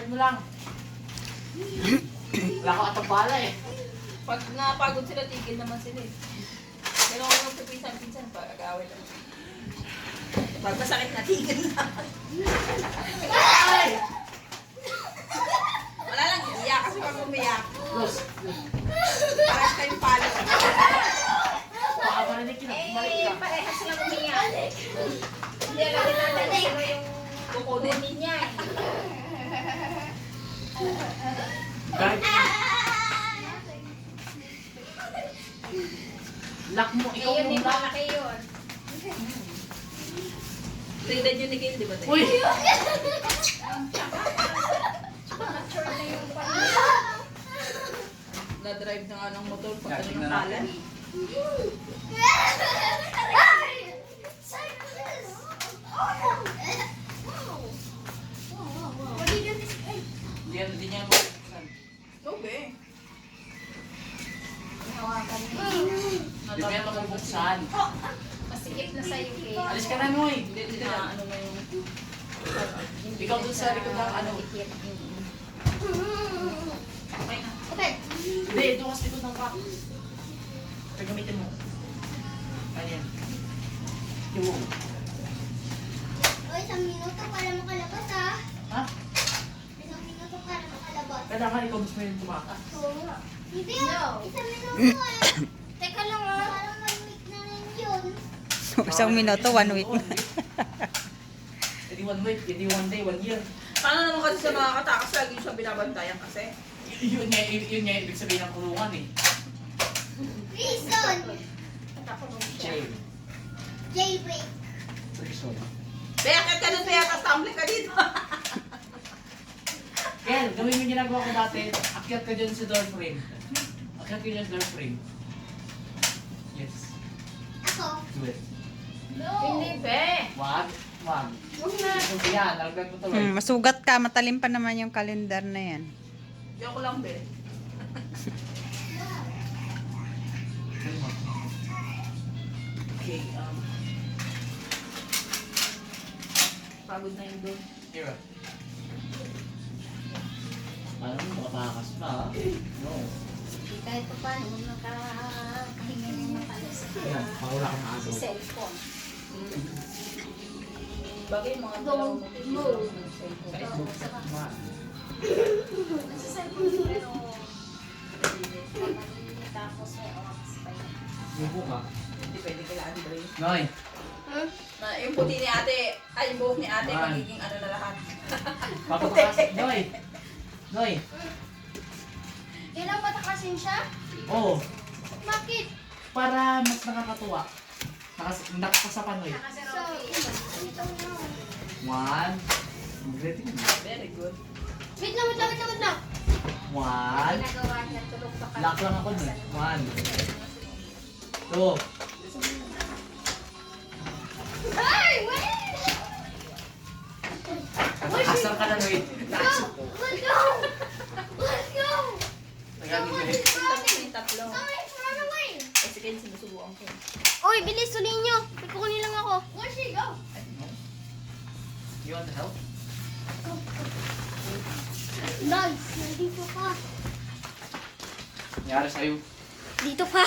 mo lang. Wala ko atang bala eh. Pag napagod sila, tigil naman sila eh. Pero kung magpipinsan-pinsan, pag-agawin lang. Pag masakit na, tigil na. Ay! Wala lang, iiyak kasi pag umiyak. Close. Parang kayong palo. Baka marinig ka na. Bumalik ka. Parehas silang umiyak. Hindi alam nila na sino yung kukunin niya eh. Guard. Lock mo. Ikaw Yun yung yung lock. malaki yun. Trinidad yun ni Gail, di ba? Uy! Mature na yung pan. Na-drive na nga ng motor pag ano Tingnan yung natin. kalan. Hindi niya mabuksan. Okay. Hawakan mo. Hindi mo yan mabuksan. Masikip na sa'yo, Kate. Alis ka na, Noy. Hindi na ano na yung... Ikaw dun sa likod ng ano. Dikit. Okay na. Okay. Hindi, doon kasi likod ng crack. Pagamitin mo. Ayan. Yung. Oy, isang minuto para makalabas ha. Ha? Isang minuto para makalabas. Kailangan ikaw gusto yun tumakas. Hindi No. isang minuto eh. Teka lang ha. Parang 1 week na rin yun. Isang minuto, 1 week. Hindi 1 week, hindi 1 day, 1 year. Paano naman kasi sa mga katakas, lagi siya binabantayan kasi. Yun nga ibig sabihin ng kulungan eh. Reason. Nakakulong siya. Jail. Jailbreak. Prison. Kaya akit ka dun, kaya tumbling ka dito. Ken, gawin mo yung ginagawa ko dati. Akyat ka dyan sa door frame. Akyat ka dyan sa door frame. Yes. Ako. Do it. Hindi, be. Wag. Wag. Hindi yan. Nalaglag mo tuloy. Masugat ka, matalim pa naman yung kalendar na yan. Joke lang, be. Okay, pagod na yun doon. Here. Alam mo, makatakas na. No. Kahit pa paano, nakakahinga ng matalas Ayan, paula ka na sa cellphone. Bagay yung mga dalawang notification ng cellphone. Oo, saka Ma. nasa cellphone pero tapos may oras pa yun. Yubo ka. Hindi pwede kailangan ba yun? Noy. Na yung puti ni ate, ay yung buhok ni ate, Man. magiging ano na lahat. Papatakas. Noy. Noy. Kailang patakasin siya? Oh. Bakit? Para mas nakakatuwa. Nakasapan, Noy. So, ito na. 1. Ready ka na. Very good. Wait lang, wait lang, wait lang, wait lang. 1. Ginagawa niya, tulog pa kami. Lock lang ako, Noy. 1. 2. Ay, wait! Asar ka na, Noy. Let's go! Let's go! Nagamit mo eh. Tapos yung tatlo. Guys, run away! Eh, sige, sinusubukan ko. Oy, bilis, suliin nyo. May kukunin lang ako. Where she go? I don't know. You want to help? Nice! Nandito ka. Nangyari sa'yo. Dito ka.